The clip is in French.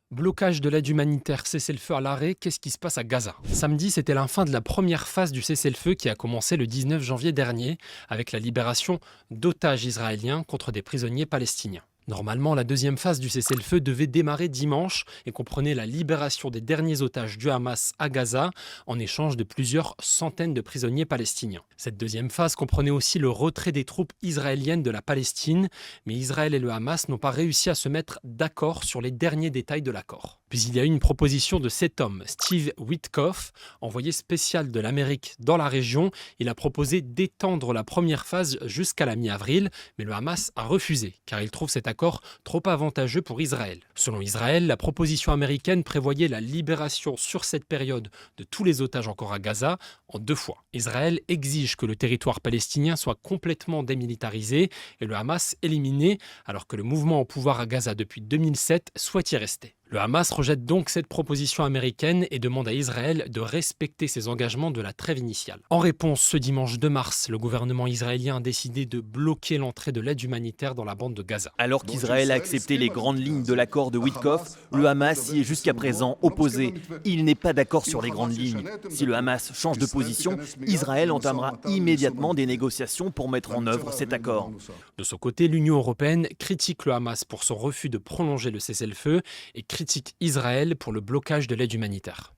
Blocage de l'aide humanitaire, cessez-le-feu à l'arrêt, qu'est-ce qui se passe à Gaza? Samedi, c'était la fin de la première phase du cessez-le-feu qui a commencé le 19 janvier dernier, avec la libération d'otages israéliens contre des prisonniers palestiniens. Normalement, la deuxième phase du cessez-le-feu devait démarrer dimanche et comprenait la libération des derniers otages du Hamas à Gaza en échange de plusieurs centaines de prisonniers palestiniens. Cette deuxième phase comprenait aussi le retrait des troupes israéliennes de la Palestine, mais Israël et le Hamas n'ont pas réussi à se mettre d'accord sur les derniers détails de l'accord. Puis il y a eu une proposition de cet homme, Steve Witkoff, envoyé spécial de l'Amérique dans la région. Il a proposé d'étendre la première phase jusqu'à la mi-avril, mais le Hamas a refusé, car il trouve cet accord trop avantageux pour Israël. Selon Israël, la proposition américaine prévoyait la libération sur cette période de tous les otages encore à Gaza en 2 fois. Israël exige que le territoire palestinien soit complètement démilitarisé et le Hamas éliminé, alors que le mouvement au pouvoir à Gaza depuis 2007 souhaite y rester. Le Hamas rejette donc cette proposition américaine et demande à Israël de respecter ses engagements de la trêve initiale. En réponse, ce dimanche 2 mars, le gouvernement israélien a décidé de bloquer l'entrée de l'aide humanitaire dans la bande de Gaza. Alors qu'Israël a accepté les grandes lignes de l'accord de Witkoff, le Hamas y est jusqu'à présent opposé. Il n'est pas d'accord sur les grandes lignes. Si le Hamas change de position, Israël entamera immédiatement des négociations pour mettre en œuvre cet accord. De son côté, l'Union européenne critique le Hamas pour son refus de prolonger le cessez-le-feu et critique Israël pour le blocage de l'aide humanitaire.